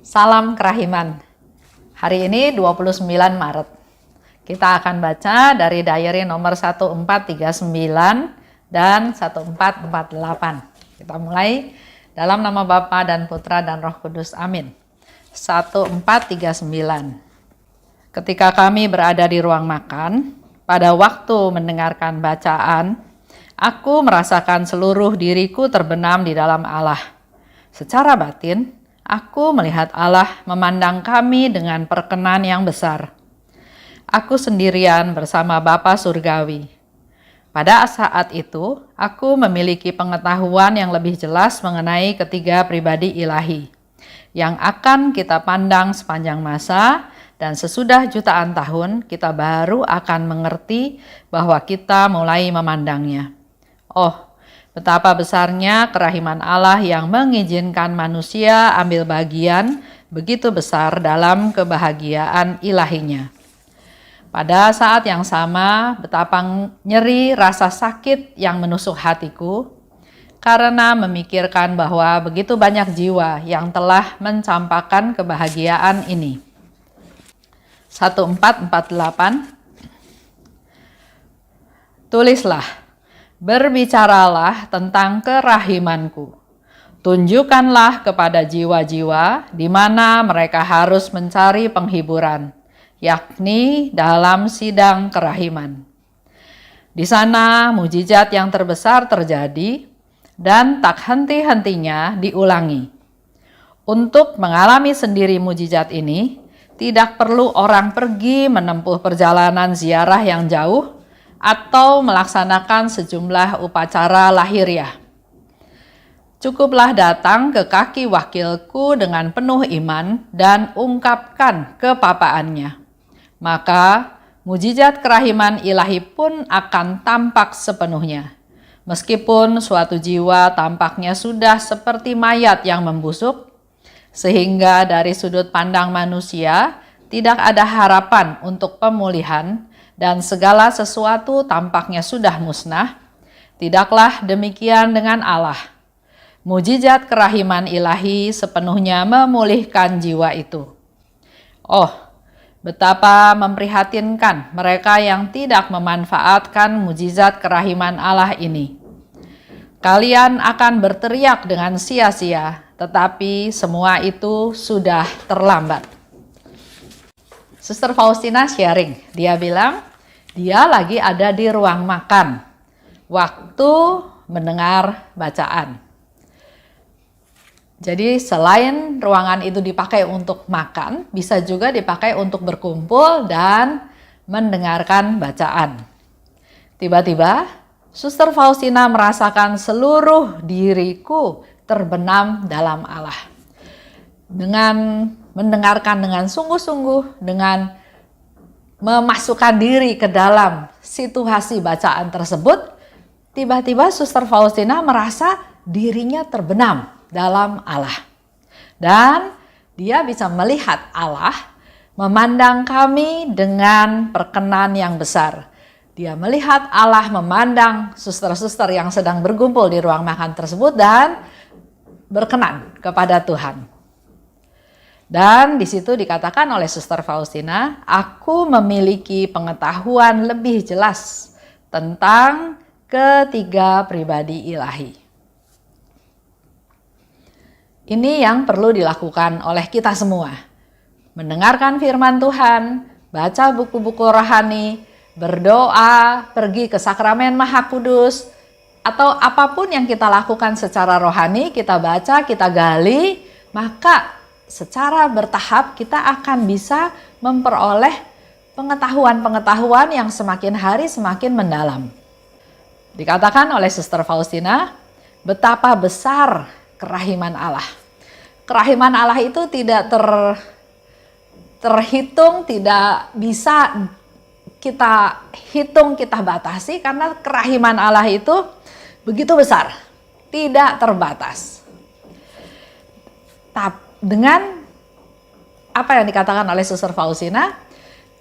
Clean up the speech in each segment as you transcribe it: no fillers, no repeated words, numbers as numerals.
Salam kerahiman. Hari ini 29 Maret. Kita akan baca dari diary nomor 1439 dan 1448. Kita mulai dalam nama Bapa dan Putra dan Roh Kudus. Amin. 1439. Ketika kami berada di ruang makan, pada waktu mendengarkan bacaan, aku merasakan seluruh diriku terbenam di dalam Allah. Secara batin, aku melihat Allah memandang kami dengan perkenan yang besar. Aku sendirian bersama Bapa Surgawi. Pada saat itu, aku memiliki pengetahuan yang lebih jelas mengenai ketiga pribadi ilahi, yang akan kita pandang sepanjang masa, dan sesudah jutaan tahun, kita baru akan mengerti bahwa kita mulai memandangnya. Oh, betapa besarnya kerahiman Allah yang mengizinkan manusia ambil bagian begitu besar dalam kebahagiaan ilahinya. Pada saat yang sama, betapa nyeri rasa sakit yang menusuk hatiku karena memikirkan bahwa begitu banyak jiwa yang telah mencampakkan kebahagiaan ini. 1448. Tulislah. Berbicaralah tentang kerahimanku. Tunjukkanlah kepada jiwa-jiwa di mana mereka harus mencari penghiburan, yakni dalam sidang kerahiman. Di sana mujizat yang terbesar terjadi dan tak henti-hentinya diulangi. Untuk mengalami sendiri mujizat ini, tidak perlu orang pergi menempuh perjalanan ziarah yang jauh atau melaksanakan sejumlah upacara lahiriah. Cukuplah datang ke kaki wakilku dengan penuh iman dan ungkapkan kepapaannya. Maka mujizat kerahiman ilahi pun akan tampak sepenuhnya. Meskipun suatu jiwa tampaknya sudah seperti mayat yang membusuk, sehingga dari sudut pandang manusia tidak ada harapan untuk pemulihan, dan segala sesuatu tampaknya sudah musnah, tidaklah demikian dengan Allah. Mujizat kerahiman ilahi sepenuhnya memulihkan jiwa itu. Oh, betapa memprihatinkan mereka yang tidak memanfaatkan mujizat kerahiman Allah ini. Kalian akan berteriak dengan sia-sia, tetapi semua itu sudah terlambat. Suster Faustina sharing, dia bilang dia lagi ada di ruang makan waktu mendengar bacaan. Jadi selain ruangan itu dipakai untuk makan, bisa juga dipakai untuk berkumpul dan mendengarkan bacaan. Tiba-tiba Suster Faustina merasakan seluruh diriku terbenam dalam Allah. Dengan mendengarkan dengan sungguh-sungguh, dengan memasukkan diri ke dalam situasi bacaan tersebut, tiba-tiba Suster Faustina merasa dirinya terbenam dalam Allah. Dan dia bisa melihat Allah memandang kami dengan perkenan yang besar. Dia melihat Allah memandang suster-suster yang sedang berkumpul di ruang makan tersebut dan berkenan kepada Tuhan. Dan di situ dikatakan oleh Suster Faustina, aku memiliki pengetahuan lebih jelas tentang ketiga pribadi ilahi. Ini yang perlu dilakukan oleh kita semua. Mendengarkan firman Tuhan, baca buku-buku rohani, berdoa, pergi ke sakramen Maha Kudus, atau apapun yang kita lakukan secara rohani, kita baca, kita gali, maka secara bertahap kita akan bisa memperoleh pengetahuan-pengetahuan yang semakin hari semakin mendalam. Dikatakan oleh Suster Faustina, betapa besar kerahiman Allah. Kerahiman Allah itu tidak terhitung, tidak bisa kita hitung, kita batasi, karena kerahiman Allah itu begitu besar, tidak terbatas. Dengan apa yang dikatakan oleh Suster Faustina,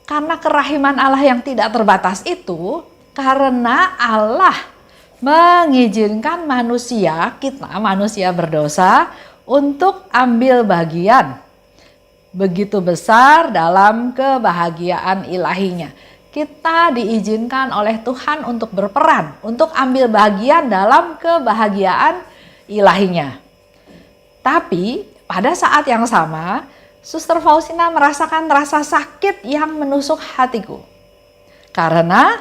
karena kerahiman Allah yang tidak terbatas itu, karena Allah mengizinkan manusia, kita manusia berdosa, untuk ambil bagian begitu besar dalam kebahagiaan ilahinya. Kita diizinkan oleh Tuhan untuk berperan, untuk ambil bagian dalam kebahagiaan ilahinya. Tapi pada saat yang sama, Suster Faustina merasakan rasa sakit yang menusuk hatiku. Karena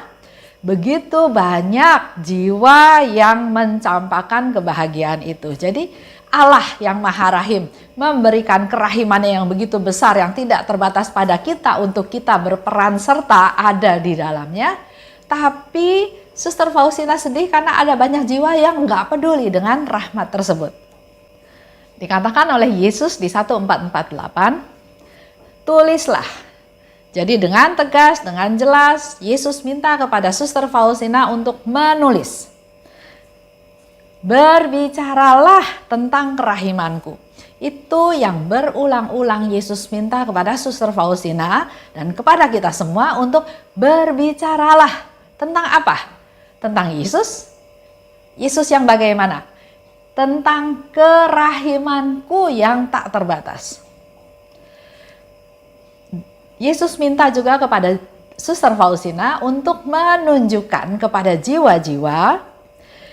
begitu banyak jiwa yang mencampakkan kebahagiaan itu. Jadi Allah yang Maha Rahim memberikan kerahimannya yang begitu besar yang tidak terbatas pada kita untuk kita berperan serta ada di dalamnya. Tapi Suster Faustina sedih karena ada banyak jiwa yang nggak peduli dengan rahmat tersebut. Dikatakan oleh Yesus di 1448, tulislah. Jadi dengan tegas, dengan jelas, Yesus minta kepada Suster Faustina untuk menulis. Berbicaralah tentang kerahimanku. Itu yang berulang-ulang Yesus minta kepada Suster Faustina dan kepada kita semua untuk berbicaralah. Tentang apa? Tentang Yesus. Yesus yang bagaimana? Tentang kerahimanku yang tak terbatas. Yesus minta juga kepada Suster Faustina untuk menunjukkan kepada jiwa-jiwa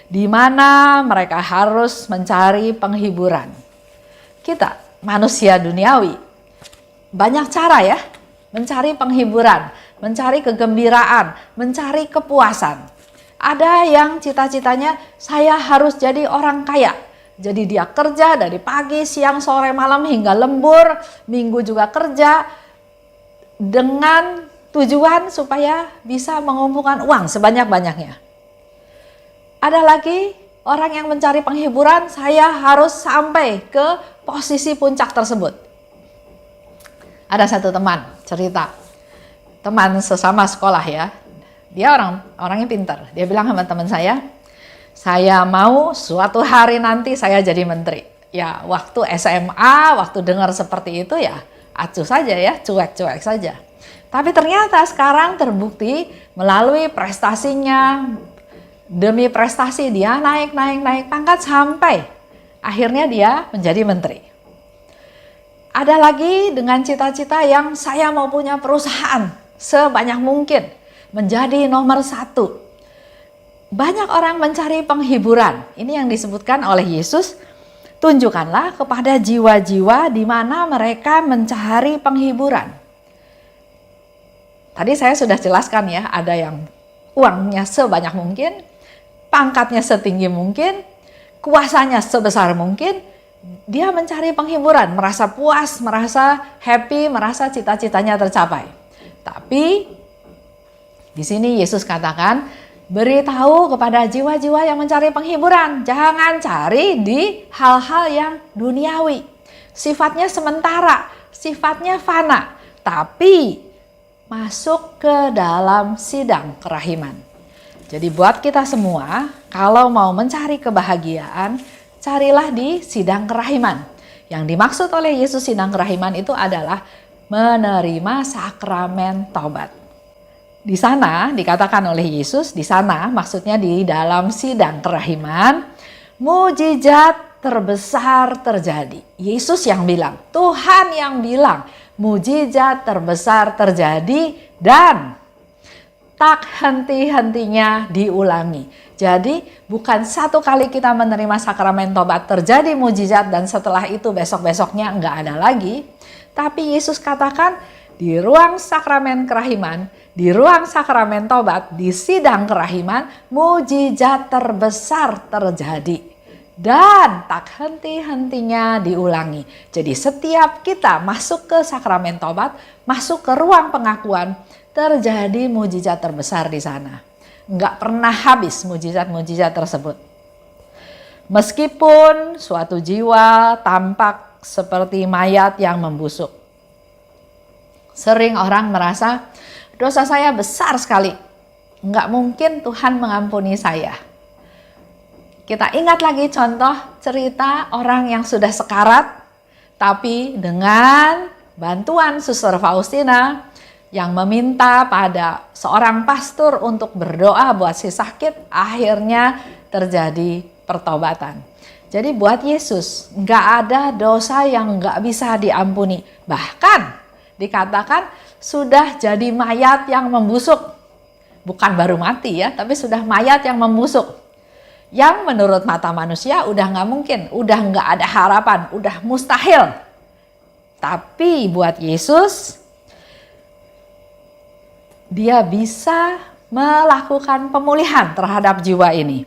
di mana mereka harus mencari penghiburan. Kita manusia duniawi banyak cara ya mencari penghiburan, mencari kegembiraan, mencari kepuasan. Ada yang cita-citanya saya harus jadi orang kaya. Jadi dia kerja dari pagi, siang, sore, malam hingga lembur, minggu juga kerja dengan tujuan supaya bisa mengumpulkan uang sebanyak-banyaknya. Ada lagi orang yang mencari penghiburan, saya harus sampai ke posisi puncak tersebut. Ada satu teman cerita, teman sesama sekolah ya, dia orangnya pintar. Dia bilang sama teman saya mau suatu hari nanti saya jadi menteri. Ya waktu SMA, waktu dengar seperti itu ya acuh saja ya, cuek-cuek saja. Tapi ternyata sekarang terbukti melalui prestasinya, demi prestasi dia naik pangkat sampai akhirnya dia menjadi menteri. Ada lagi dengan cita-cita yang saya mau punya perusahaan sebanyak mungkin, menjadi nomor 1. Banyak orang mencari penghiburan. Ini yang disebutkan oleh Yesus, tunjukkanlah kepada jiwa-jiwa di mana mereka mencari penghiburan. Tadi saya sudah jelaskan ya, ada yang uangnya sebanyak mungkin, pangkatnya setinggi mungkin, kuasanya sebesar mungkin, dia mencari penghiburan, merasa puas, merasa happy, merasa cita-citanya tercapai. Tapi di sini Yesus katakan, beritahu kepada jiwa-jiwa yang mencari penghiburan, jangan cari di hal-hal yang duniawi. Sifatnya sementara, sifatnya fana, tapi masuk ke dalam sidang kerahiman. Jadi buat kita semua, kalau mau mencari kebahagiaan, carilah di sidang kerahiman. Yang dimaksud oleh Yesus sidang kerahiman itu adalah menerima sakramen taubat. Di sana dikatakan oleh Yesus, di sana maksudnya di dalam sidang kerahiman, mujizat terbesar terjadi. Yesus yang bilang, Tuhan yang bilang, mujizat terbesar terjadi dan tak henti-hentinya diulangi. Jadi bukan satu kali kita menerima sakramen tobat terjadi mujizat dan setelah itu besok-besoknya enggak ada lagi. Tapi Yesus katakan di ruang sakramen kerahiman, di ruang sakramen tobat, di sidang kerahiman, mujizat terbesar terjadi. Dan tak henti-hentinya diulangi. Jadi setiap kita masuk ke sakramen tobat, masuk ke ruang pengakuan, terjadi mujizat terbesar di sana. Enggak pernah habis mujizat-mujizat tersebut. Meskipun suatu jiwa tampak seperti mayat yang membusuk. Sering orang merasa dosa saya besar sekali. Enggak mungkin Tuhan mengampuni saya. Kita ingat lagi contoh cerita orang yang sudah sekarat, tapi dengan bantuan Suster Faustina yang meminta pada seorang pastor untuk berdoa buat si sakit, akhirnya terjadi pertobatan. Jadi buat Yesus nggak ada dosa yang nggak bisa diampuni. Bahkan dikatakan sudah jadi mayat yang membusuk. Bukan baru mati ya, tapi sudah mayat yang membusuk. Yang menurut mata manusia udah nggak mungkin, udah nggak ada harapan, udah mustahil. Tapi buat Yesus, dia bisa melakukan pemulihan terhadap jiwa ini.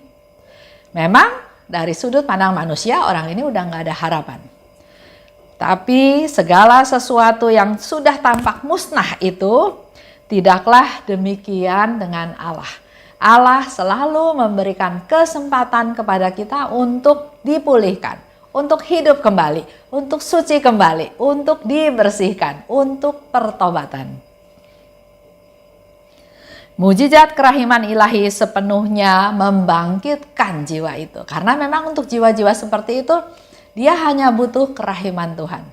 Memang dari sudut pandang manusia, orang ini udah nggak ada harapan. Tapi segala sesuatu yang sudah tampak musnah itu, tidaklah demikian dengan Allah. Allah selalu memberikan kesempatan kepada kita untuk dipulihkan, untuk hidup kembali, untuk suci kembali, untuk dibersihkan, untuk pertobatan. Mujizat kerahiman ilahi sepenuhnya membangkitkan jiwa itu. Karena memang untuk jiwa-jiwa seperti itu, dia hanya butuh kerahiman Tuhan.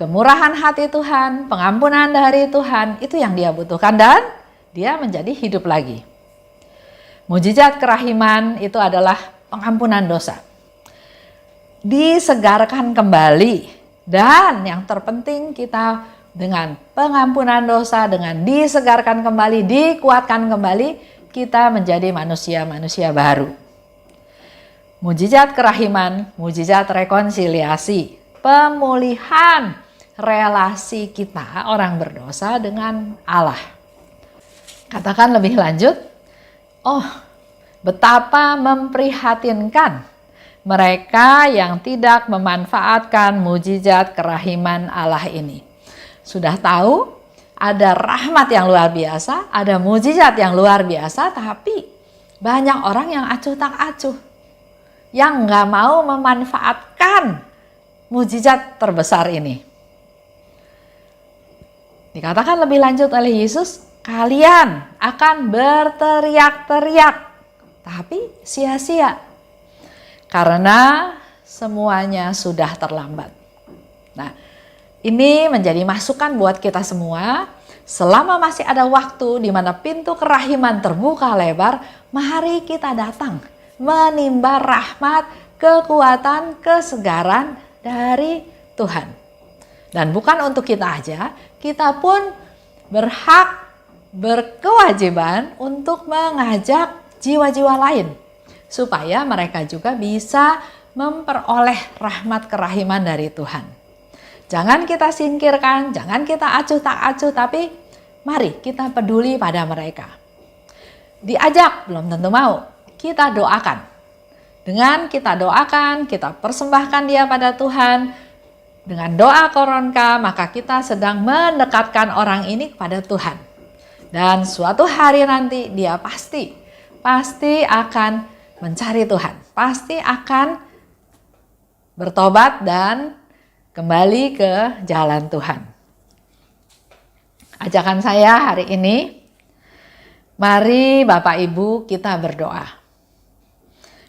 Kemurahan hati Tuhan, pengampunan dari Tuhan, itu yang dia butuhkan dan dia menjadi hidup lagi. Mujizat kerahiman itu adalah pengampunan dosa. Disegarkan kembali dan yang terpenting kita dengan pengampunan dosa, dengan disegarkan kembali, dikuatkan kembali, kita menjadi manusia-manusia baru. Mujizat kerahiman, mujizat rekonsiliasi, pemulihan relasi kita orang berdosa dengan Allah. Katakan lebih lanjut, betapa memprihatinkan mereka yang tidak memanfaatkan mujizat kerahiman Allah ini. Sudah tahu ada rahmat yang luar biasa, ada mujizat yang luar biasa, tapi banyak orang yang acuh tak acuh, yang nggak mau memanfaatkan mujizat terbesar ini. Dikatakan lebih lanjut oleh Yesus, kalian akan berteriak-teriak, tapi sia-sia, karena semuanya sudah terlambat. Nah, ini menjadi masukan buat kita semua. Selama masih ada waktu di mana pintu kerahiman terbuka lebar, mari kita datang menimba rahmat, kekuatan, kesegaran dari Tuhan. Dan bukan untuk kita aja, kita pun berhak, berkewajiban untuk mengajak jiwa-jiwa lain supaya mereka juga bisa memperoleh rahmat kerahiman dari Tuhan. Jangan kita singkirkan, jangan kita acuh tak acuh, tapi mari kita peduli pada mereka. Diajak belum tentu mau, kita doakan. Dengan kita doakan, kita persembahkan dia pada Tuhan. Dengan doa koronka, maka kita sedang mendekatkan orang ini kepada Tuhan. Dan suatu hari nanti dia pasti akan mencari Tuhan. Pasti akan bertobat dan kembali ke jalan Tuhan. Ajakan saya hari ini, mari Bapak Ibu kita berdoa.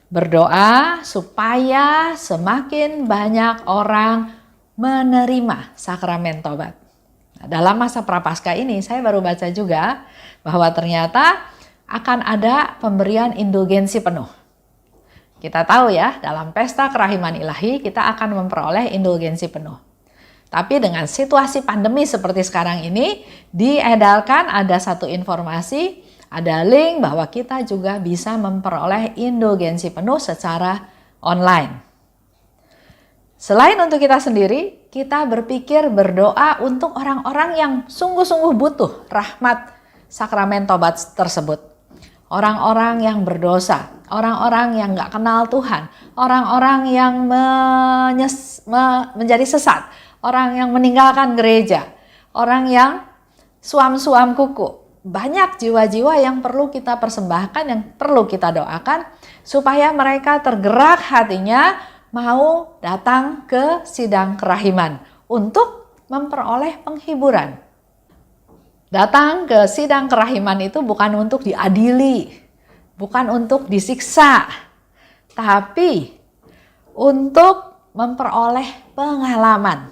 Berdoa supaya semakin banyak orang menerima sakramen tobat. Nah, dalam masa Prapaskah ini saya baru baca juga bahwa ternyata akan ada pemberian indulgensi penuh. Kita tahu ya, dalam pesta kerahiman ilahi kita akan memperoleh indulgensi penuh. Tapi dengan situasi pandemi seperti sekarang ini, diedarkan ada satu informasi, ada link bahwa kita juga bisa memperoleh indulgensi penuh secara online. Selain untuk kita sendiri, kita berpikir berdoa untuk orang-orang yang sungguh-sungguh butuh rahmat sakramen tobat tersebut. Orang-orang yang berdosa, orang-orang yang gak kenal Tuhan, orang-orang yang menjadi sesat, orang yang meninggalkan gereja, orang yang suam-suam kuku. Banyak jiwa-jiwa yang perlu kita persembahkan, yang perlu kita doakan supaya mereka tergerak hatinya mau datang ke sidang kerahiman untuk memperoleh penghiburan. Datang ke sidang kerahiman itu bukan untuk diadili, bukan untuk disiksa, tapi untuk memperoleh pengalaman.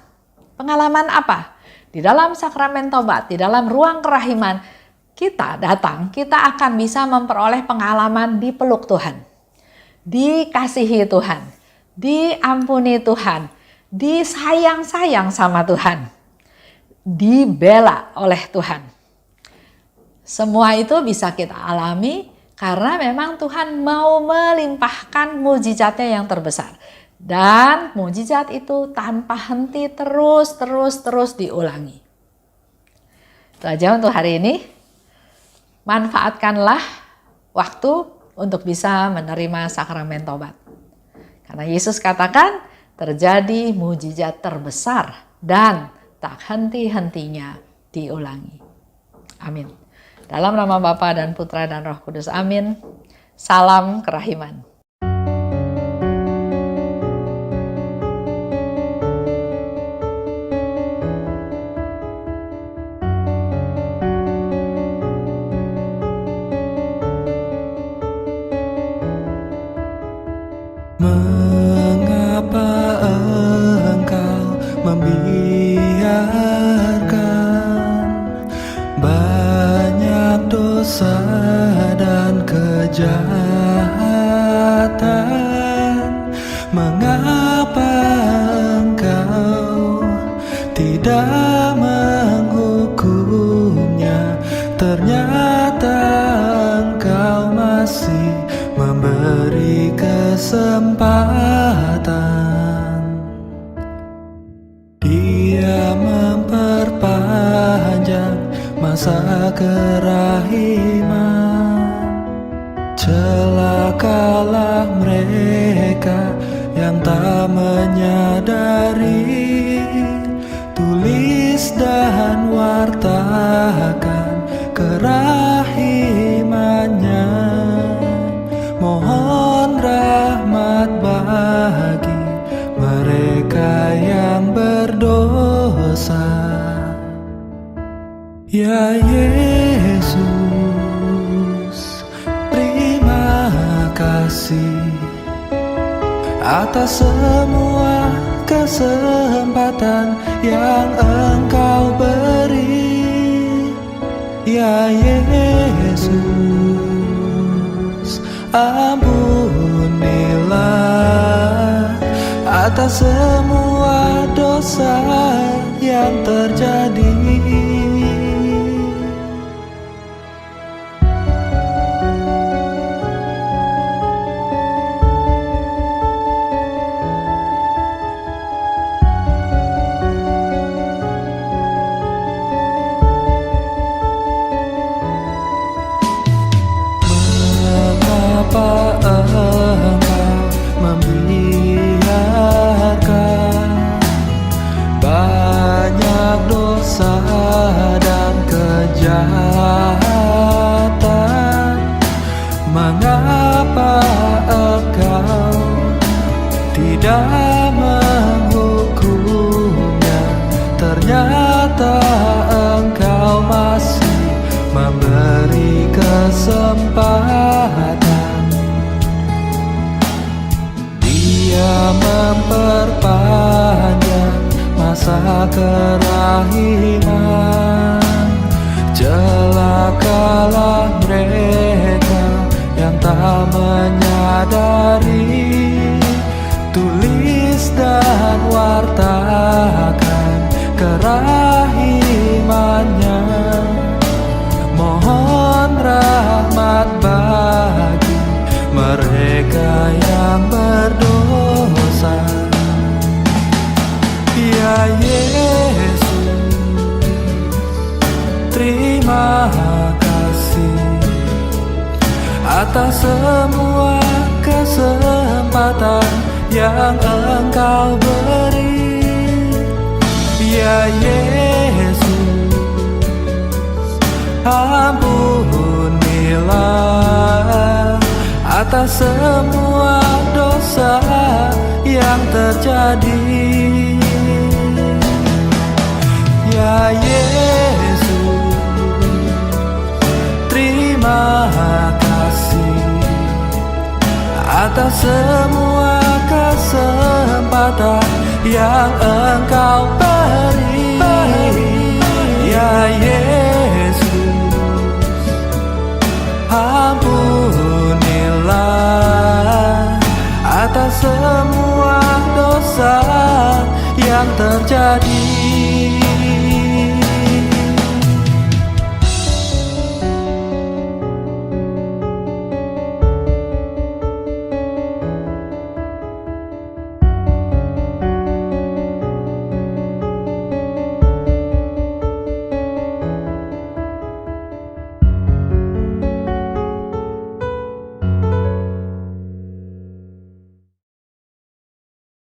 Pengalaman apa? Di dalam sakramen tobat, di dalam ruang kerahiman, kita datang, kita akan bisa memperoleh pengalaman dipeluk Tuhan. dikasihi Tuhan, diampuni Tuhan, disayang-sayang sama Tuhan, dibela oleh Tuhan. Semua itu bisa kita alami karena memang Tuhan mau melimpahkan mujizatnya yang terbesar. Dan mujizat itu tanpa henti terus diulangi. Itu aja untuk hari ini. Manfaatkanlah waktu untuk bisa menerima sakramen tobat. Karena Yesus katakan terjadi mujizat terbesar dan tak henti-hentinya diulangi. Amin. Dalam nama Bapa dan Putra dan Roh Kudus. Amin. Salam kerahiman. Mengapa engkau membiarkan banyak dosa dan kejahatan? Mengapa engkau tidak menghukumnya? Ternyata engkau masih memberi kesempatan. Dia memperpanjang masa kerahiman. Celakalah mereka yang tak menyadari. Tulis dan wartakan kerahimannya. Mohon rahmat bagi mereka yang berdosa. Ya Yesus, terima kasih atas semua kesempatan yang Engkau beri. Ya Yesus, ampunilah atas semua dosa yang terjadi. Mengapa engkau membiarkan banyak dosa dan kejahatan? Mengapa engkau tidak menghukumnya? Ternyata engkau masih memberi kesempatan. Dia memperpanjang masa kerahiman. Celakalah mereka yang tak menyadari. Tulis dan wartakan kerahimannya. Mohon rahmat bagi mereka yang berdosa. Ya Yesus, terima kasih atas semua kesempatan yang Engkau beri. Ya Yesus, ampunilah atas semua dosa yang terjadi. Ya Yesus, terima kasih atas semua kesempatan yang Engkau beri. Ya Yesus, ampunilah dosa yang terjadi